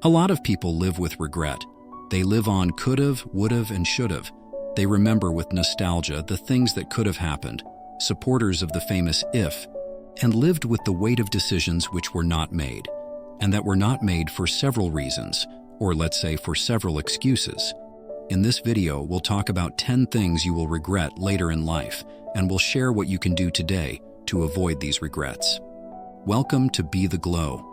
A lot of people live with regret. They live on could've, would've, and should've. They remember with nostalgia the things that could have happened, supporters of the famous if, and lived with the weight of decisions which were not made, and that were not made for several reasons, or let's say for several excuses. In this video, we'll talk about 10 things you will regret later in life, and we'll share what you can do today to avoid these regrets. Welcome to Be the Glow.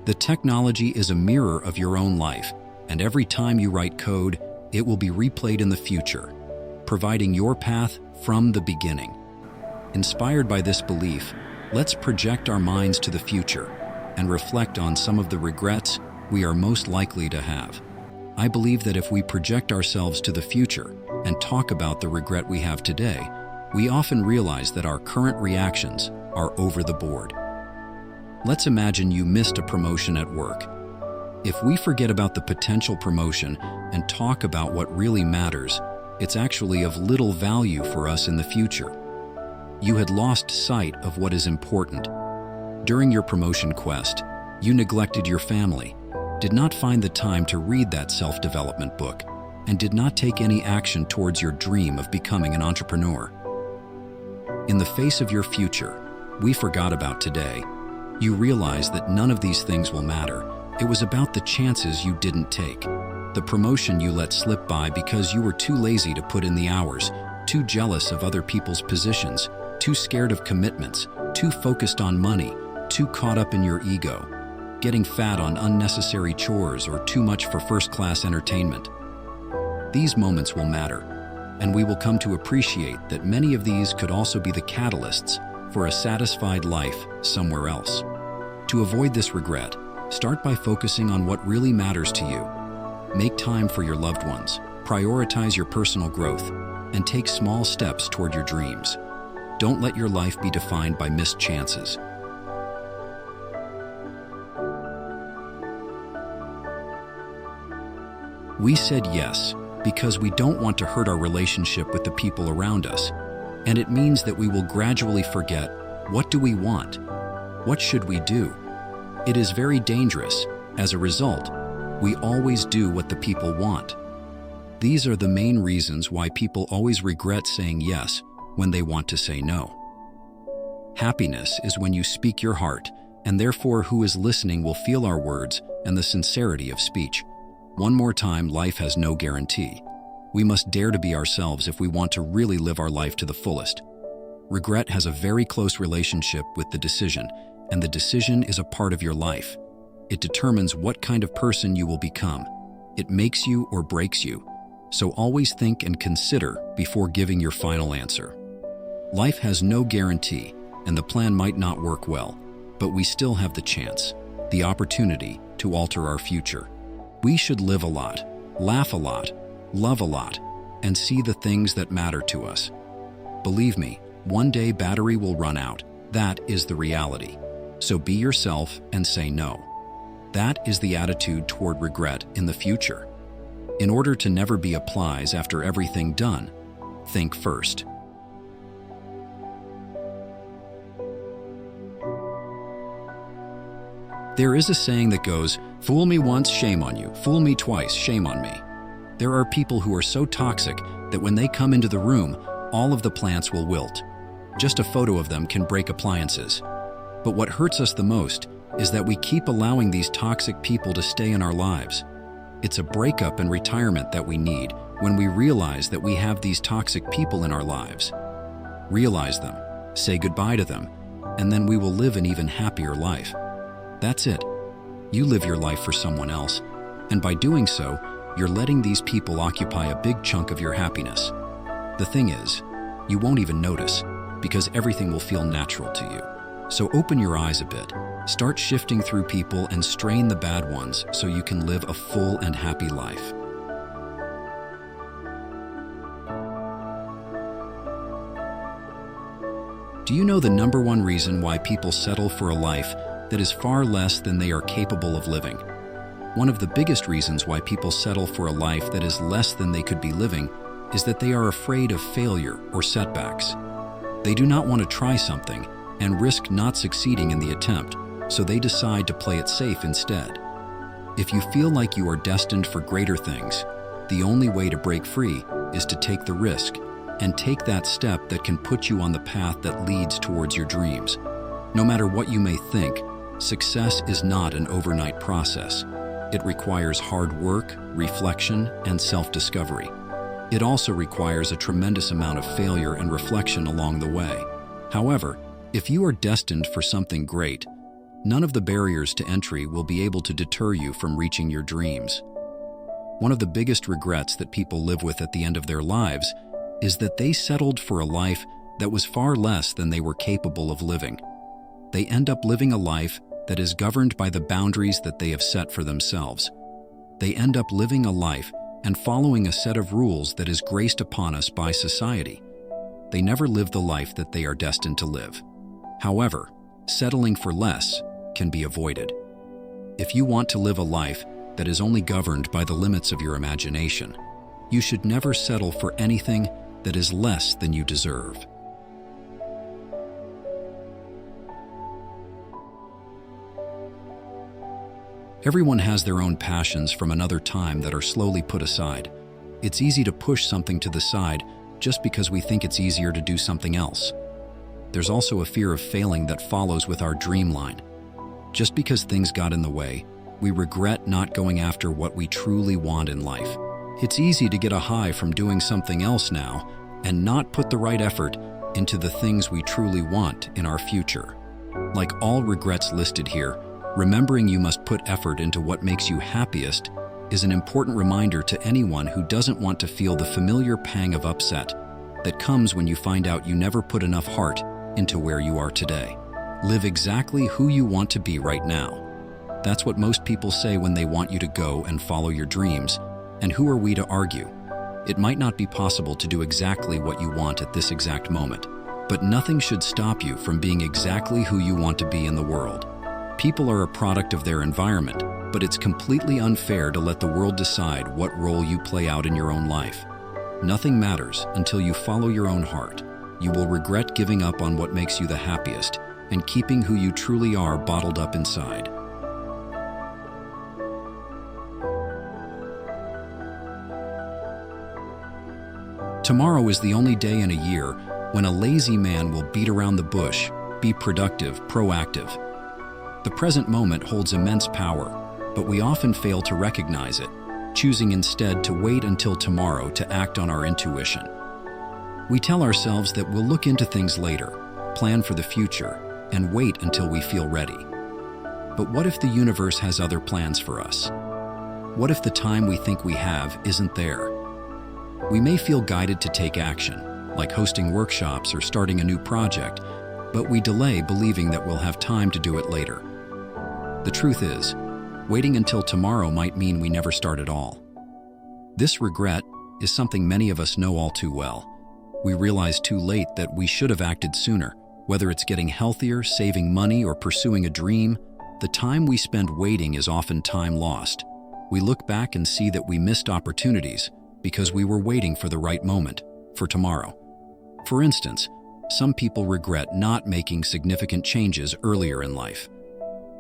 The technology is a mirror of your own life, and every time you write code, it will be replayed in the future, providing your path from the beginning. Inspired by this belief, let's project our minds to the future and reflect on some of the regrets we are most likely to have. I believe that if we project ourselves to the future and talk about the regret we have today, we often realize that our current reactions are over the board. Let's imagine you missed a promotion at work. If we forget about the potential promotion and talk about what really matters, it's actually of little value for us in the future. You had lost sight of what is important. During your promotion quest, you neglected your family, did not find the time to read that self-development book, and did not take any action towards your dream of becoming an entrepreneur. In the face of your future, we forgot about today. You realize that none of these things will matter. It was about the chances you didn't take, the promotion you let slip by because you were too lazy to put in the hours, too jealous of other people's positions, too scared of commitments, too focused on money, too caught up in your ego, getting fat on unnecessary chores, or too much for first-class entertainment. These moments will matter, and we will come to appreciate that many of these could also be the catalysts for a satisfied life somewhere else. To avoid this regret, start by focusing on what really matters to you. Make time for your loved ones, prioritize your personal growth, and take small steps toward your dreams. Don't let your life be defined by missed chances. We said yes because we don't want to hurt our relationship with the people around us. And it means that we will gradually forget, what do we want? What should we do? It is very dangerous. As a result, we always do what the people want. These are the main reasons why people always regret saying yes when they want to say no. Happiness is when you speak your heart, and therefore who is listening will feel our words and the sincerity of speech. One more time, life has no guarantee. We must dare to be ourselves if we want to really live our life to the fullest. Regret has a very close relationship with the decision, and the decision is a part of your life. It determines what kind of person you will become. It makes you or breaks you. So always think and consider before giving your final answer. Life has no guarantee, and the plan might not work well, but we still have the chance, the opportunity to alter our future. We should live a lot, laugh a lot, love a lot, and see the things that matter to us. Believe me, one day battery will run out. That is the reality. So be yourself and say no. That is the attitude toward regret in the future. In order to never be applies after everything done, think first. There is a saying that goes, "Fool me once, shame on you. Fool me twice, shame on me." There are people who are so toxic that when they come into the room, all of the plants will wilt. Just a photo of them can break appliances. But what hurts us the most is that we keep allowing these toxic people to stay in our lives. It's a breakup and retirement that we need when we realize that we have these toxic people in our lives. Realize them, say goodbye to them, and then we will live an even happier life. That's it. You live your life for someone else, and by doing so, you're letting these people occupy a big chunk of your happiness. The thing is, you won't even notice, because everything will feel natural to you. So open your eyes a bit, start shifting through people and strain the bad ones so you can live a full and happy life. Do you know the #1 reason why people settle for a life that is far less than they are capable of living. One of the biggest reasons why people settle for a life that is less than they could be living is that they are afraid of failure or setbacks. They do not want to try something and risk not succeeding in the attempt, so they decide to play it safe instead. If you feel like you are destined for greater things, the only way to break free is to take the risk and take that step that can put you on the path that leads towards your dreams. No matter what you may think, success is not an overnight process. It requires hard work, reflection, and self-discovery. It also requires a tremendous amount of failure and reflection along the way. However, if you are destined for something great, none of the barriers to entry will be able to deter you from reaching your dreams. One of the biggest regrets that people live with at the end of their lives is that they settled for a life that was far less than they were capable of living. They end up living a life that is governed by the boundaries that they have set for themselves. They end up living a life and following a set of rules that is graced upon us by society. They never live the life that they are destined to live. However, settling for less can be avoided. If you want to live a life that is only governed by the limits of your imagination, you should never settle for anything that is less than you deserve. Everyone has their own passions from another time that are slowly put aside. It's easy to push something to the side just because we think it's easier to do something else. There's also a fear of failing that follows with our dream line. Just because things got in the way, we regret not going after what we truly want in life. It's easy to get a high from doing something else now and not put the right effort into the things we truly want in our future. Like all regrets listed here, remembering you must put effort into what makes you happiest is an important reminder to anyone who doesn't want to feel the familiar pang of upset that comes when you find out you never put enough heart into where you are today. Live exactly who you want to be right now. That's what most people say when they want you to go and follow your dreams. And who are we to argue? It might not be possible to do exactly what you want at this exact moment, but nothing should stop you from being exactly who you want to be in the world. People are a product of their environment, but it's completely unfair to let the world decide what role you play out in your own life. Nothing matters until you follow your own heart. You will regret giving up on what makes you the happiest and keeping who you truly are bottled up inside. Tomorrow is the only day in a year when a lazy man will beat around the bush, be productive, proactive. The present moment holds immense power, but we often fail to recognize it, choosing instead to wait until tomorrow to act on our intuition. We tell ourselves that we'll look into things later, plan for the future, and wait until we feel ready. But what if the universe has other plans for us? What if the time we think we have isn't there? We may feel guided to take action, like hosting workshops or starting a new project, but we delay believing that we'll have time to do it later. The truth is, waiting until tomorrow might mean we never start at all. This regret is something many of us know all too well. We realize too late that we should have acted sooner. Whether it's getting healthier, saving money, or pursuing a dream, the time we spend waiting is often time lost. We look back and see that we missed opportunities because we were waiting for the right moment, for tomorrow. For instance, some people regret not making significant changes earlier in life.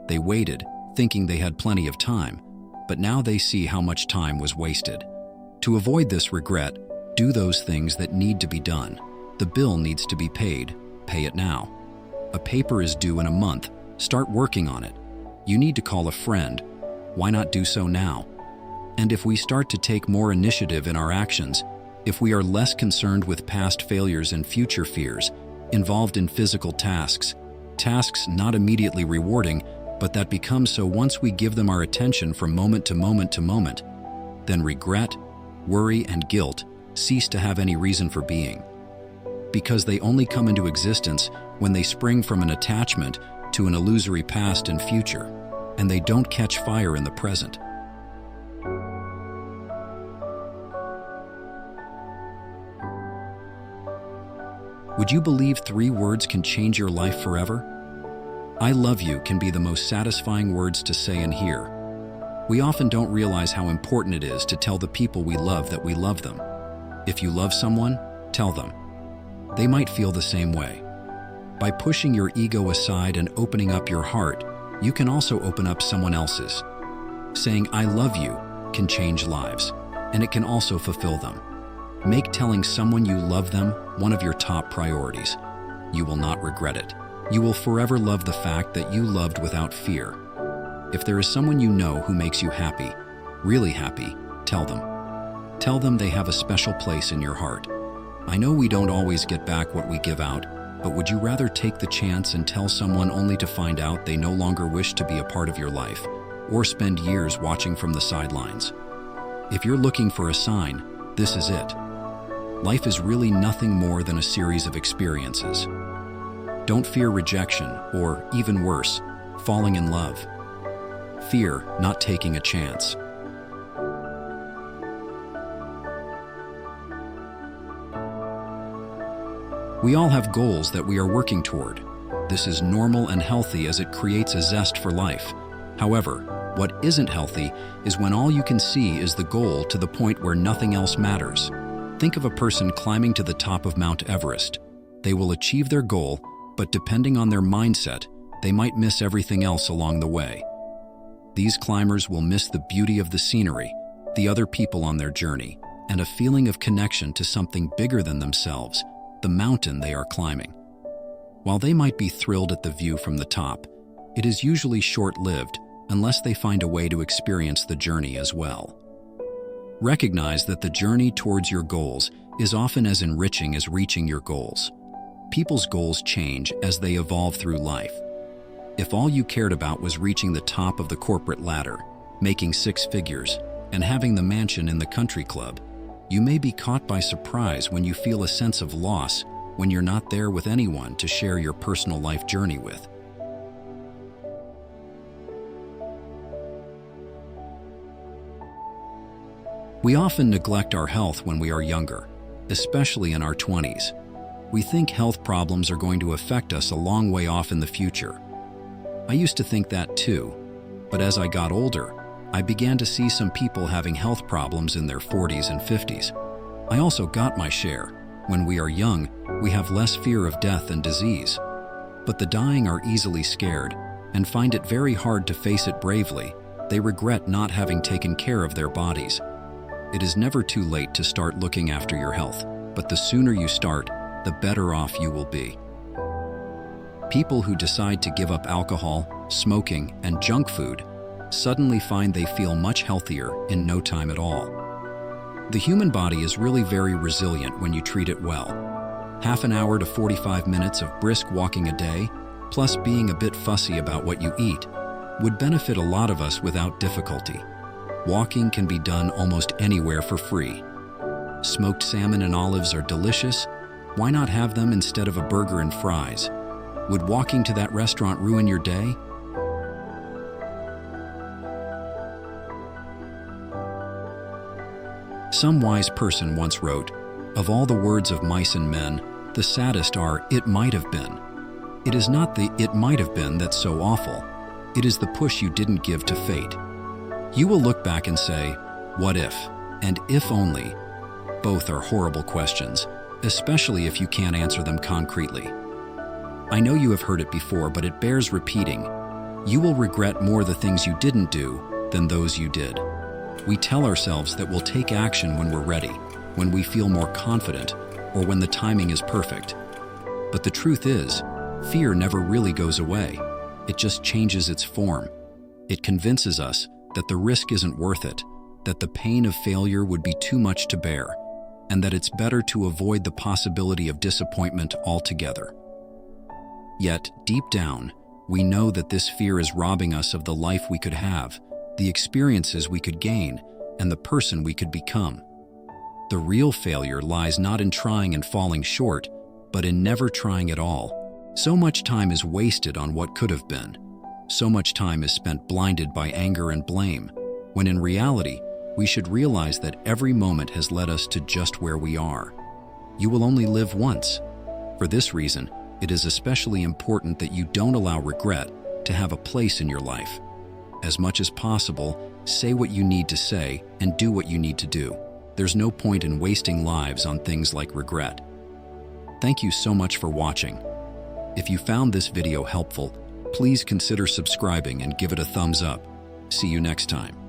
They waited, thinking they had plenty of time, but now they see how much time was wasted. To avoid this regret, do those things that need to be done. The bill needs to be paid. Pay it now. A paper is due in a month. Start working on it. You need to call a friend. Why not do so now? And if we start to take more initiative in our actions, if we are less concerned with past failures and future fears, involved in physical tasks not immediately rewarding, but that become so once we give them our attention from moment to moment to moment, then regret, worry, and guilt cease to have any reason for being. Because they only come into existence when they spring from an attachment to an illusory past and future, and they don't catch fire in the present. Would you believe 3 words can change your life forever? I love you can be the most satisfying words to say and hear. We often don't realize how important it is to tell the people we love that we love them. If you love someone, tell them. They might feel the same way. By pushing your ego aside and opening up your heart, you can also open up someone else's. Saying I love you can change lives, and it can also fulfill them. Make telling someone you love them one of your top priorities. You will not regret it. You will forever love the fact that you loved without fear. If there is someone you know who makes you happy, really happy, tell them. Tell them they have a special place in your heart. I know we don't always get back what we give out, but would you rather take the chance and tell someone only to find out they no longer wish to be a part of your life, or spend years watching from the sidelines? If you're looking for a sign, this is it. Life is really nothing more than a series of experiences. Don't fear rejection, or, even worse, falling in love. Fear not taking a chance. We all have goals that we are working toward. This is normal and healthy as it creates a zest for life. However, what isn't healthy is when all you can see is the goal to the point where nothing else matters. Think of a person climbing to the top of Mount Everest. They will achieve their goal, but depending on their mindset, they might miss everything else along the way. These climbers will miss the beauty of the scenery, the other people on their journey, and a feeling of connection to something bigger than themselves, the mountain they are climbing. While they might be thrilled at the view from the top, it is usually short-lived unless they find a way to experience the journey as well. Recognize that the journey towards your goals is often as enriching as reaching your goals. People's goals change as they evolve through life. If all you cared about was reaching the top of the corporate ladder, making six figures, and having the mansion in the country club, you may be caught by surprise when you feel a sense of loss when you're not there with anyone to share your personal life journey with. We often neglect our health when we are younger, especially in our 20s. We think health problems are going to affect us a long way off in the future. I used to think that too, but as I got older, I began to see some people having health problems in their 40s and 50s. I also got my share. When we are young, we have less fear of death and disease. But the dying are easily scared and find it very hard to face it bravely. They regret not having taken care of their bodies. It is never too late to start looking after your health, but the sooner you start, the better off you will be. People who decide to give up alcohol, smoking, and junk food suddenly find they feel much healthier in no time at all. The human body is really very resilient when you treat it well. Half an hour to 45 minutes of brisk walking a day, plus being a bit fussy about what you eat, would benefit a lot of us without difficulty. Walking can be done almost anywhere for free. Smoked salmon and olives are delicious. Why not have them instead of a burger and fries? Would walking to that restaurant ruin your day? Some wise person once wrote, "Of all the words of mice and men, the saddest are, 'it might have been.' It is not the 'it might have been' that's so awful. It is the push you didn't give to fate." You will look back and say, "What if?" and "if only." Both are horrible questions, especially if you can't answer them concretely. I know you have heard it before, but it bears repeating. You will regret more the things you didn't do than those you did. We tell ourselves that we'll take action when we're ready, when we feel more confident, or when the timing is perfect. But the truth is, fear never really goes away. It just changes its form. It convinces us that the risk isn't worth it, that the pain of failure would be too much to bear, and that it's better to avoid the possibility of disappointment altogether. Yet, deep down, we know that this fear is robbing us of the life we could have, the experiences we could gain, and the person we could become. The real failure lies not in trying and falling short, but in never trying at all. So much time is wasted on what could have been. So much time is spent blinded by anger and blame, when in reality, we should realize that every moment has led us to just where we are. You will only live once. For this reason, It is especially important that you don't allow regret to have a place in your life. As much as possible, say what you need to say and do what you need to do. There's no point in wasting lives on things like regret. Thank you so much for watching. If you found this video helpful, please consider subscribing and give it a thumbs up. See you next time.